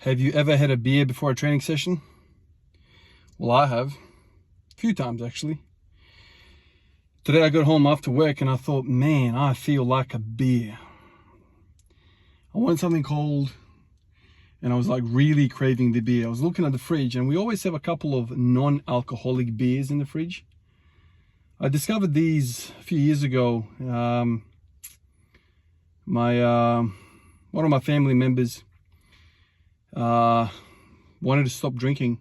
Have you ever had a beer before a training session? Well, I have. A few times, actually. Today I got home after work and I thought, man, I feel like a beer. I wanted something cold and I was like really craving the beer. I was looking at the fridge and we always have a couple of non-alcoholic beers in the fridge. I discovered these a few years ago. One of my family members wanted to stop drinking,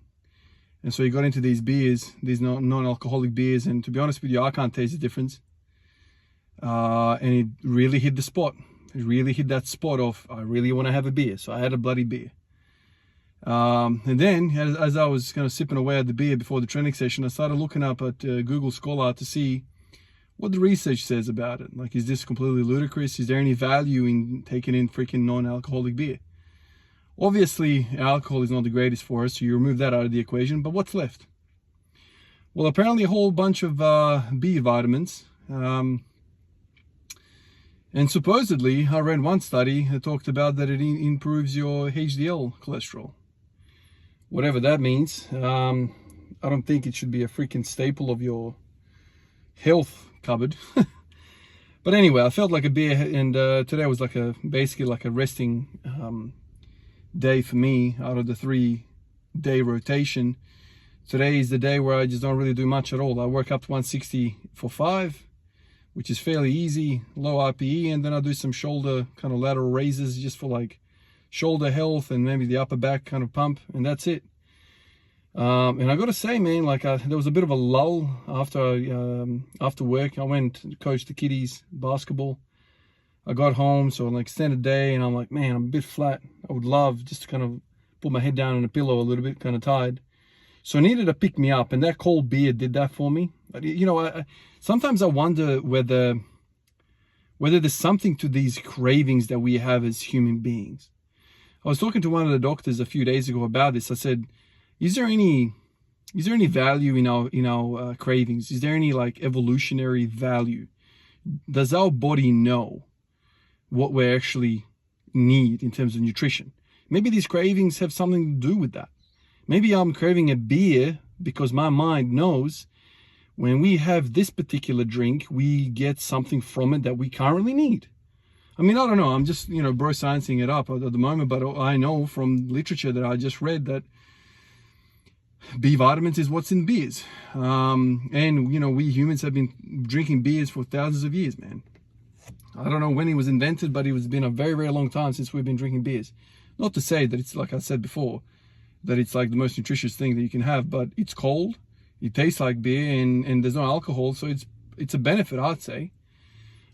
and so he got into these beers, these non-alcoholic beers, and to be honest with you, I can't taste the difference. And it really hit the spot. It really hit that spot of, I really want to have a beer, so I had a bloody beer. And then, as I was kind of sipping away at the beer before the training session, I started looking up at Google Scholar to see what the research says about it. Like, is this completely ludicrous? Is there any value in taking in freaking non-alcoholic beer? Obviously, alcohol is not the greatest for us, so you remove that out of the equation, but what's left? Well, apparently a whole bunch of B vitamins. And supposedly, I read one study that talked about that it improves your HDL cholesterol. Whatever that means. I don't think it should be a freaking staple of your health cupboard. But anyway, I felt like a beer, and today was like basically like a resting day for me out of the 3-day rotation. Today is the day where I just don't really do much at all. I work up to 160 for 5, which is fairly easy, low RPE, and then I do some shoulder kind of lateral raises just for like shoulder health and maybe the upper back kind of pump, and that's it. And I gotta say, man, like there was a bit of a lull after work. I went to coach the kiddies basketball. I got home, so an extended day, and I'm like, man, I'm a bit flat. I would love just to kind of put my head down on a pillow a little bit, kind of tired. So I needed to pick me up, and that cold beer did that for me. You know, sometimes I wonder whether there's something to these cravings that we have as human beings. I was talking to one of the doctors a few days ago about this. I said, is there any value in our cravings? Is there any like evolutionary value? Does our body know what we actually need in terms of nutrition? Maybe these cravings have something to do with that. Maybe I'm craving a beer because my mind knows when we have this particular drink, we get something from it that we currently need. I mean, I don't know. I'm just, bro sciencing it up at the moment, but I know from literature that I just read that B vitamins is what's in beers. And, we humans have been drinking beers for thousands of years, man. I don't know when it was invented, but it's been a very, very long time since we've been drinking beers. Not to say that it's, like I said before, that it's like the most nutritious thing that you can have, but it's cold, it tastes like beer, and there's no alcohol, so it's a benefit, I'd say.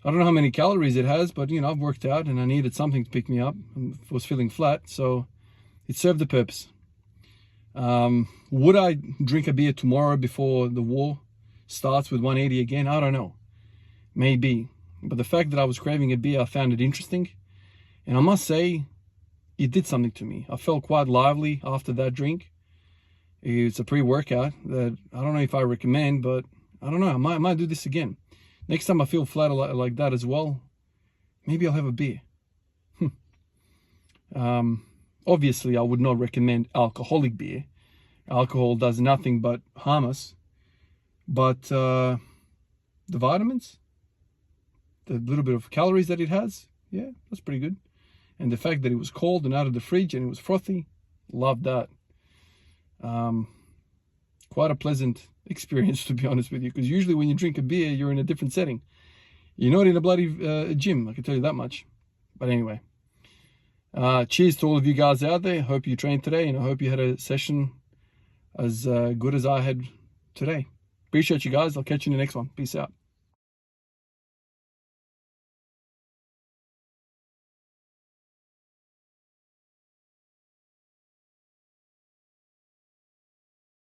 I don't know how many calories it has, but, I've worked out and I needed something to pick me up. I was feeling flat, so it served the purpose. Would I drink a beer tomorrow before the war starts with 180 again? I don't know. Maybe. But the fact that I was craving a beer, I found it interesting. And I must say, it did something to me. I felt quite lively after that drink. It's a pre-workout that I don't know if I recommend, but I don't know. I might do this again. Next time I feel flat like that as well, maybe I'll have a beer. Obviously, I would not recommend alcoholic beer. Alcohol does nothing but harm us. But the vitamins, the little bit of calories that it has, yeah, that's pretty good. And the fact that it was cold and out of the fridge and it was frothy, loved that. Quite a pleasant experience, to be honest with you, because usually when you drink a beer, you're in a different setting. You're not in a bloody gym, I can tell you that much. But anyway, cheers to all of you guys out there. Hope you trained today, and I hope you had a session as good as I had today. Appreciate you guys. I'll catch you in the next one. Peace out.